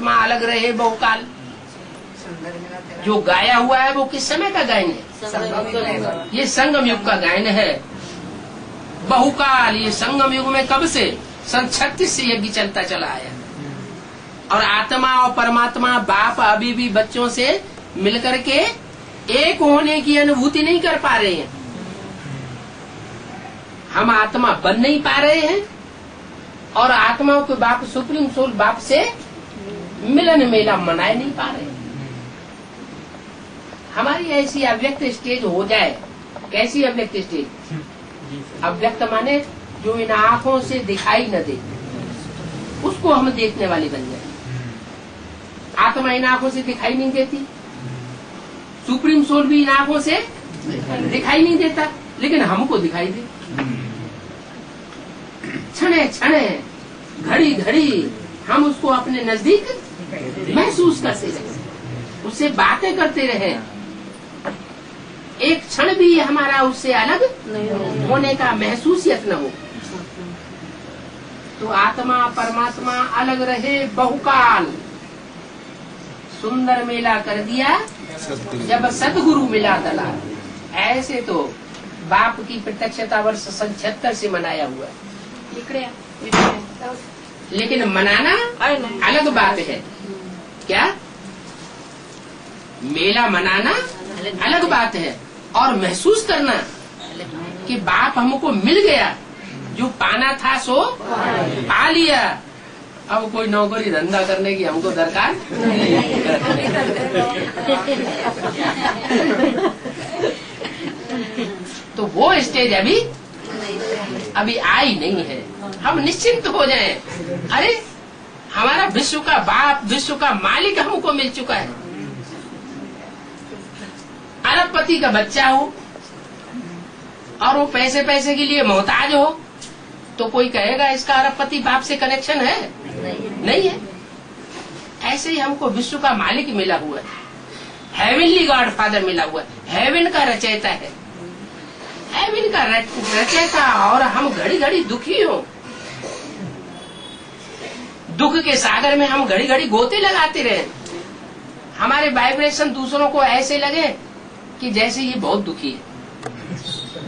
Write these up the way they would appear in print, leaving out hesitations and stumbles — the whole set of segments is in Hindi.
परमात्मा अलग रहे बहुकाल। जो गाया हुआ है वो किस समय का गायन है? ये संगम युग का गायन है। बहुकाल, ये संगम युग में कब से? सन 36 से यज्ञ चलता चला आया। और आत्मा और परमात्मा बाप अभी भी बच्चों से मिलकर के एक होने की अनुभूति नहीं कर पा रहे हैं। हम आत्मा बन नहीं पा रहे हैं और आत्माओं के बाप सुप्रीम सोल बाप से मिलन मेला मनाए नहीं पा रहे हैं। हमारी ऐसी अव्यक्त स्टेज हो जाए। कैसी अव्यक्त स्टेज? अव्यक्त माने जो इन आंखों से दिखाई न दे, उसको हम देखने वाले बन जाए। आत्मा इन आंखों से दिखाई नहीं देती, सुप्रीम सोल भी इन आंखों से दिखाई नहीं देता, लेकिन हमको दिखाई दे। क्षणे क्षणे, घड़ी घड़ी हम उसको अपने नजदीक महसूस करते रहे, उससे बातें करते रहे। एक क्षण भी हमारा उससे अलग होने का महसूसियत न हो। तो आत्मा परमात्मा अलग रहे बहुकाल। सुंदर मेला कर दिया जब सदगुरु मिला दलाल। ऐसे तो बाप की प्रत्यक्षता वर्ष सन 76 से मनाया हुआ है, लेकिन मनाना अलग बात है। क्या? मेला मनाना अलग बात है और महसूस करना कि बाप हमको मिल गया, जो पाना था सो पा लिया। अब कोई नौकरी धंधा करने की हमको दरकार तो वो स्टेज अभी आई नहीं है। हम निश्चिंत हो जाएं। अरे हमारा विश्व का बाप, विश्व का मालिक हमको मिल चुका है। अरबपति का बच्चा हो और वो पैसे पैसे के लिए मोहताज हो तो कोई कहेगा इसका अरबपति बाप से कनेक्शन है? नहीं है। ऐसे ही हमको विश्व का मालिक मिला हुआ है, हेवनली गॉड फादर मिला हुआ है, हेवन का रचयिता है, हेवन का रचयिता। और हम घड़ी घड़ी दुखी हो, दुख के सागर में हम घड़ी घड़ी गोते लगाते रहे। हमारे वाइब्रेशन दूसरों को ऐसे लगे कि जैसे ये बहुत दुखी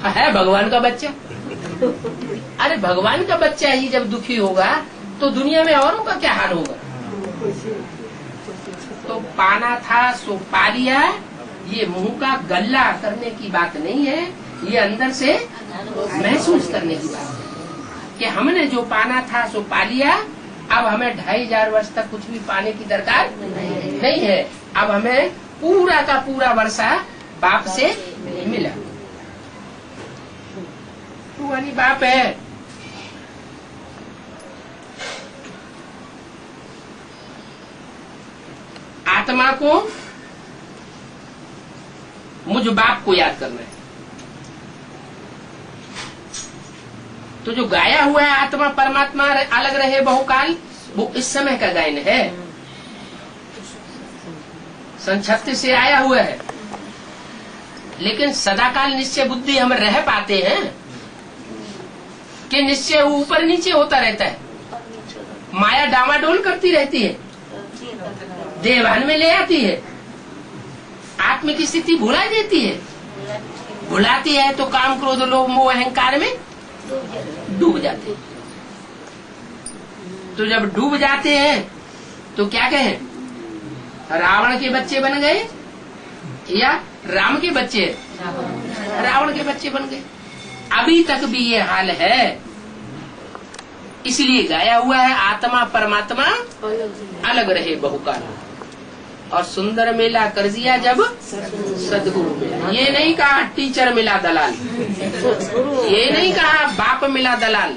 है भगवान का बच्चा। अरे भगवान का बच्चा ही जब दुखी होगा तो दुनिया में औरों का क्या हाल होगा? तो पाना था सो पा लिया, ये मुंह का गल्ला करने की बात नहीं है, ये अंदर से महसूस करने की बात है कि हमने जो पाना था सो पा लिया। अब हमें 2500 वर्ष तक कुछ भी पाने की दरकार नहीं है। अब हमें पूरा का पूरा वर्षा बाप से मिला। तू वाली बाप है। आत्मा को मुझ बाप को याद करना है। तो जो गाया हुआ है आत्मा परमात्मा अलग रहे बहुकाल, वो इस समय का गायन है। सन 36 से आया हुआ है, लेकिन सदाकाल निश्चय बुद्धि हम रह पाते हैं कि निश्चय ऊपर नीचे होता रहता है। माया डामाडोल करती रहती है, देवान में ले आती है, आत्म की स्थिति भुला देती है। भुलाती है तो काम क्रोध लोभ मोह अहंकार में डूब जाते हैं। तो जब डूब जाते हैं तो क्या कहें? रावण के बच्चे बन गए या राम के बच्चे? रावण के बच्चे बन गए। अभी तक भी ये हाल है। इसलिए गाया हुआ है आत्मा परमात्मा अलग रहे बहुकाल। और सुंदर मेला कर दिया जब सदगुरु मिला। ये नहीं कहा टीचर मिला दलाल, ये नहीं कहा बाप मिला दलाल।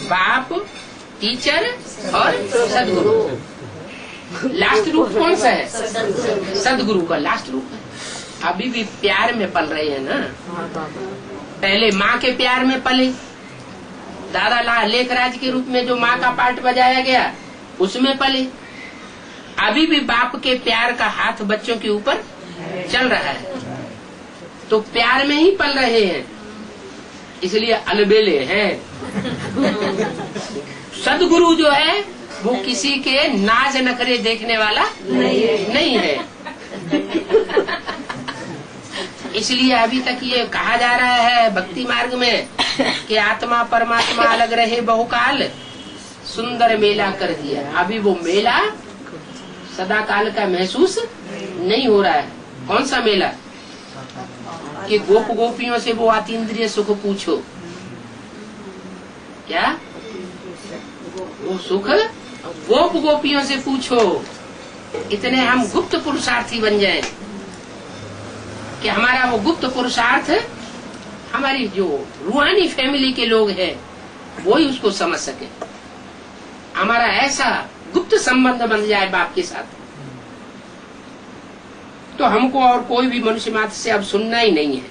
बाप, टीचर और सदगुरु। लास्ट रूप कौन सा है? सदगुरु का लास्ट रूप है। अभी भी प्यार में पल रहे हैं ना। पहले माँ के प्यार में पले, दादा लेखराज के रूप में जो माँ का पार्ट बजाया गया उसमें पले। अभी भी बाप के प्यार का हाथ बच्चों के ऊपर चल रहा है, तो प्यार में ही पल रहे हैं, इसलिए अलबेले हैं। सदगुरु जो है वो किसी के नाज नखरे देखने वाला नहीं है। इसलिए अभी तक ये कहा जा रहा है भक्ति मार्ग में कि आत्मा परमात्मा अलग रहे बहुकाल, सुंदर मेला कर दिया। अभी वो मेला सदा काल का महसूस नहीं हो रहा है। कौन सा मेला? कि गोप गोपियों से वो अतीन्द्रिय सुख पूछो। क्या वो सुख गोप गोपियों से पूछो। इतने हम गुप्त पुरुषार्थी बन जाएं कि हमारा वो गुप्त पुरुषार्थ हमारी जो रूहानी फैमिली के लोग हैं वो ही उसको समझ सके। हमारा ऐसा गुप्त संबंध बन जाए बाप के साथ, तो हमको और कोई भी मनुष्य मात्र से अब सुनना ही नहीं है।